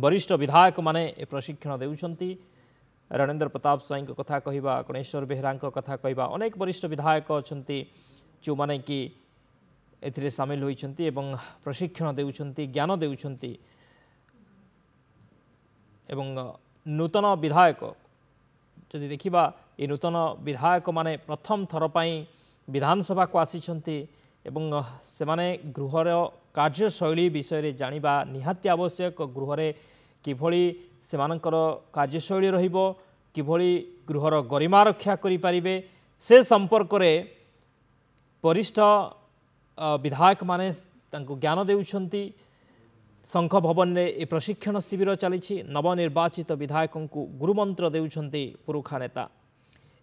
वरिष्ठ विधायक माने ए प्रशिक्षण देउछंती रणेंद्र प्रताप स्वाई कथा कहवा गणेश्वर बेहरा कथा कहवा अनेक वरिष्ठ विधायक अच्छा जो माने कि एथिरे सामिल होइछंती एवं प्रशिक्षण देउछंती ज्ञान देउछंती एवं नूतन विधायक जदि देखिबा ए नूतन विधायक माने प्रथम थर पई विधानसभा को आसीछंती एवं सेमाने गृहर कार्यशैली विषय रे जानिबा निहाती आवश्यक गृहरे किभली सेमानकर कार्यशैली रहिबो किभली गृहर गरिमा रक्षा करि परिबे से संपर्क रे वरिष्ठ विधायक माने तांको ज्ञान देउछंती शंख भवन में ए प्रशिक्षण शिविर चली नवनिर्वाचित विधायकों को गुरुमंत्र देउछंती पुरुखा नेता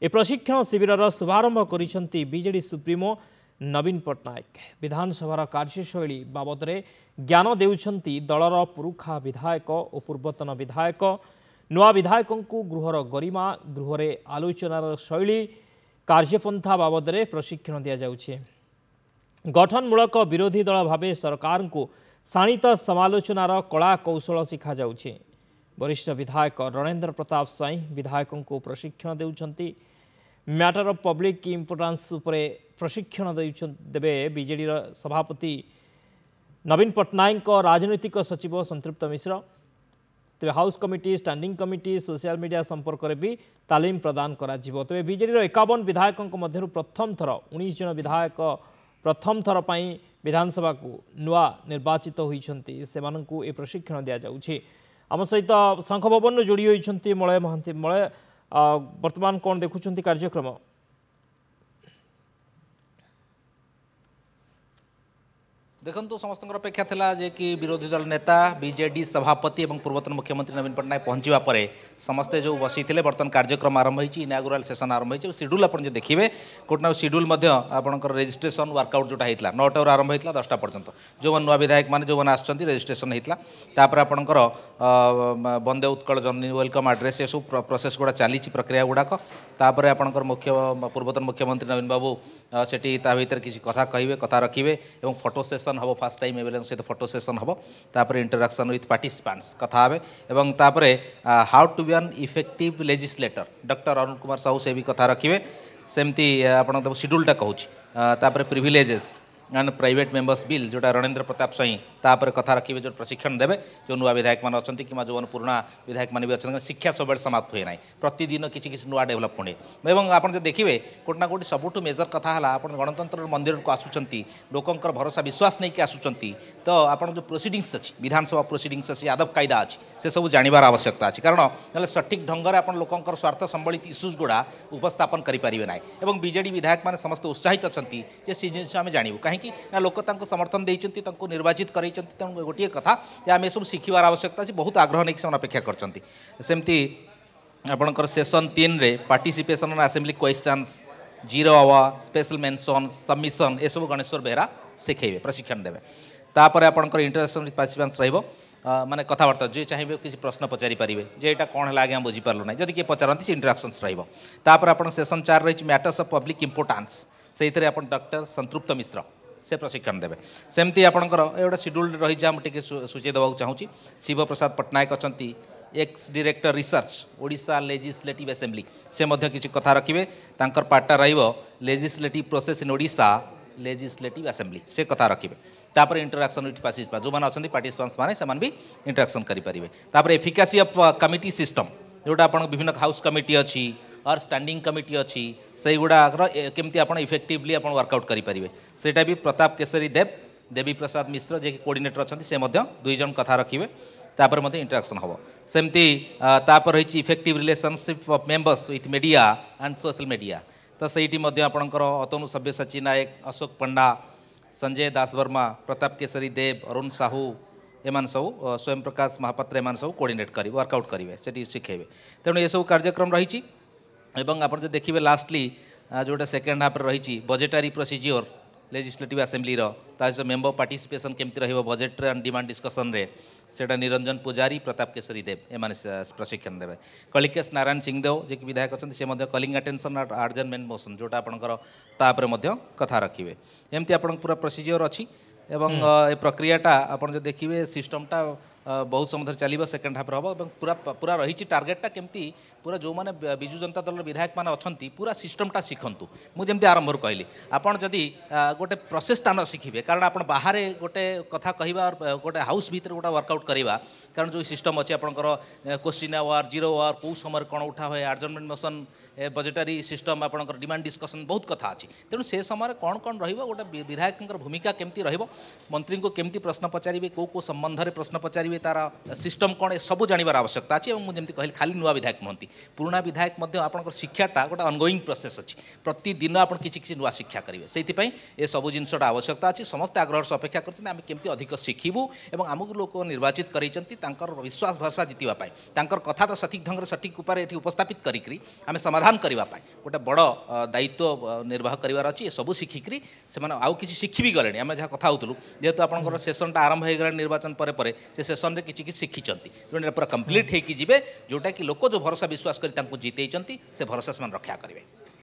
ए प्रशिक्षण शिविर शुभारंभ करिसंती बीजेडी सुप्रीमो नवीन पट्टनायक विधानसभा कार्यशैली बाबद रे ज्ञान देउछंती दलर पुरुखा विधायक और पूर्वतन विधायक नुआ विधायकों को गृहर गरिमा गृहरे आलोचनार शैली कार्यपंथा बाबद रे प्रशिक्षण दिया जाउछे। गठनमूलक विरोधी दल भावे सरकार को शाणित समालोचनार कला कौशल शिखा जाउछे। वरिष्ठ विधायक रणेंद्र प्रताप स्वाई विधायकों को प्रशिक्षण देउछंती मैटर ऑफ पब्लिक इम्पोर्टेंस उपरे प्रशिक्षण देवे बीजेडी सभापति नवीन पट्टनायक राजनैतिक सचिव संतृप्त मिश्र तेज house committee standing committee social media संपर्क में भी तालीम प्रदान करा जिवो। तेज बीजेडी 51 विधायकों मध्य प्रथम थर 19 जन विधायक प्रथम थर पई विधानसभा को नुआ निर्वाचित होइछंती सेमानंकु ए प्रशिक्षण दिया जाउछि। आम सहित शंख भवन जोड़ी होइछंती मलय महांती। मलय वर्तमान कौन देखुछंती कार्यक्रम? देखु समस्त अपेक्षा था जे कि विरोधी दल नेता बीजेडी सभापति और पूर्वतन मुख्यमंत्री नवीन पट्टनायक पहुंचा पर समस्ते जो बसी थे बर्तमान कार्यक्रम आरंभ होती इनागुराल सेसन आरंभ हो शेड्यूल आप देखिए कोटना शेड्यूल आपंकर रेजिस्ट्रेशन वर्कआउट जोटा होता 9 आरंभ होता 10टा पर्यंत जो नुआ विधायक मैंने जो मैंने रेजिस्ट्रेशन होता आपंकर वंदे उत्कल जननी वेलकम आड्रेस ये सब प्रोसेस गुड़ा चली प्रक्रिया गुड़ाक तापर आपंकर मुख्य पूर्वतन मुख्यमंत्री नवीन बाबू सेठी भर किसी कथा कहे कथा रखिए और फोटो सेसन हम फास्ट टाइम एवं सहित फोटो सेसन हम तापर इंटराक्शन विथ पार्टिसिपेंट्स कथा हे एवं तापर how to be an effective legislator doctor Arun Kumar Sahu से भी कथा रखिए सेमती आप शेड्यूलटा कहूँ privileges and private members bill जोटा रणेंद्र प्रताप स्वाई तापर कथा रखिए जो प्रशिक्षण देवे जो नुआ विधायक मैंने अच्छा कि जो पुराना विधायक मैंने भी अच्छा शिक्षा सब समाप्त हुए ना प्रतिदिन किसी किसी नुआ डेभलपमेंट एवं आप देखिए कोटना कोटी सबुठ मेजर कथा है आप गणतंत्र मंदिर को आसुंच लोकंर भरोसा विश्वास नहीं कि आसुंच तो आप जो प्रोसीडिंग्स अच्छी विधानसभा प्रोसीडिंग्स अच्छी आदब कायदा अच्छी से सब जानवर आवश्यकता अच्छी कारण ना सठिक ढंग से आप लोकंर स्वार्थ संबलित इश्यूज गुड़ा उपस्थापन करेंगे ना और बीजेडी विधायक मैंने समस्त उत्साहित अच्छा से जिन आम जानू कहीं ना लोक समर्थन देते निर्वाचित कर गोटे कथा आम सब शिखबार आवश्यकता अच्छी बहुत आग्रह नहीं से अपेक्षा करमती आपंकर सेसन 3 रे participation assembly questions 0 hour special mention submission ये सब गणेश्वर बेहरा शिखेबे प्रशिक्षण देवे तापर आपंकर इंटरेक्शन पार्टिसिपेंट्स रहिबो माने कथबार्ता जे चाहिए किसी प्रश्न पचारि पारे जे यहाँ कौन है आगे बुझीपारू ना जदि किए पचारती से इंटराक्शंस रहिबो आप सेसन 4 रही मैटर्स ऑफ पब्लिक इंपोर्टेंस से डॉक्टर संतृप्त मिश्र से प्रशिक्षण देवे सेमती आपंकर एगोटे शेड्यूल रही मुझे सूचई देवाक चाहूँगी शिव प्रसाद पट्टनायक अच्छा ex director research Odisha legislative assembly से किसी कथा रखिए तांकर पार्टा legislative process in Odisha legislative assembly से कथा रखिए तापर इंटराक्शन विथ पार्टिसिपेंट्स जो मैंने अच्छा पार्टिसिपेंट्स मैंने से भी इंटराक्शन करेंगे तापर एफिकासी ऑफ कमिटी सिस्टम जोटा आप विभिन्न हाउस कमिटी अच्छी और स्टैंडिंग कमिटी अच्छी से गुड़ाकर केमती आप इफेक्टिवली आप वर्कआउट करेंगे सेटा भी प्रताप केसरी देव देवी प्रसाद मिश्र जे कोऑर्डिनेटर अच्छा से 2 जन कथा रखिए तापर इंटराक्शन हम सेमती तापर रही effective relationship of members with media and social media तो सहीटी आपंकर अतनु सब्यसाची नायक अशोक पंडा संजय दास वर्मा प्रताप केसरी देव अरुण साहू एमान सब स्वयं प्रकाश महापात्र एमान सब कोऑर्डिनेट करेंगे वर्कआउट करेंगे से शिखेबे तेणु ये सब कार्यक्रम रही आप देखिए लास्टली जोटा सेकेंड हाफ रही बजेटरी प्रोसीजियर लेजिस्लेटिव असेंबली सहित मेंबर पार्टिसिपेशन केमती रहिबो बजेट एंड डिमांड डिस्कसन रे सेटा निरंजन पुजारी प्रताप केसरी देव एम प्रशिक्षण देवे कलिकेश नारायण सिंहदेव जे कि विधायक अच्छा से कलिंग अटेंशन एट आर्जनमेंट मोशन जोटा आपंकर तापर कथा रखिए एमती आप पूरा प्रोसीजियर अच्छी एवं ए प्रक्रियाटा आप देखिए सिस्टमटा बहुत समय धरि चलिबो सेकेंड हाफ रहबो एवं पूरा पूरा रही टार्गेटटा केमती पूरा जो माने बिजु जनता दल विधायक माने अछंती पूरा सिस्टमटा शिखंतु मु जेमती आरंभ कहली आपण जदि गोटे प्रोसेसटा न शिखिबे कारण आपण बाहर गोटे कथा कहवा और गोटे हाउस भीतर गोटे वर्कआउट करवा कारण जो सिस्टम अच्छे आपंकर क्वेश्चन आवर जीरो आवर कौ समय कौन उठा हुए आडजर्नमेंट मोशन बजेटरी सिस्टम आपंकर डिमांड डिस्कसन बहुत कथा अच्छी तेणु से समय कौन कौन रोटे विधायक भूमिका केमती मंत्री को केमती प्रश्न पचारे कौ कौ संबंध में प्रश्न पचारे तार सिस्टम कौन सब जानवर आवश्यकता अच्छी मुझे कहली खाली नुआ विधायक नुहति पुराणा विधायक आप शिक्षाटा गोटे अनगोइंग प्रोसेस अच्छी प्रतिदिन आप किसी नुआ शिक्षा करेंगे से ये सब जिनटा आवश्यकता अच्छी समस्त आग्रह से अपेक्षा करते अधिक शिखिबू और आमको लोक निर्वाचित कर विश्वास भरसा जितवाई कथा तो सठिक ढंग सठिक उपाय ये उपस्थापित करी आम समाधान करने गोटे बड़ दायित्व निर्वाह करार अच्छी सब शिखिकी से आउ कि शिखी भी गले आम जहाँ कथा होलु जेहेतु आपंकर सेसनटा आरंभ हो गला निर्वाचन पर से सेसन में किसी शिखिंट पूरा कम्प्लीट होगी जोटा कि लोक जो भरोसा विश्वास कर जिते से भरोसा से रक्षा करेंगे।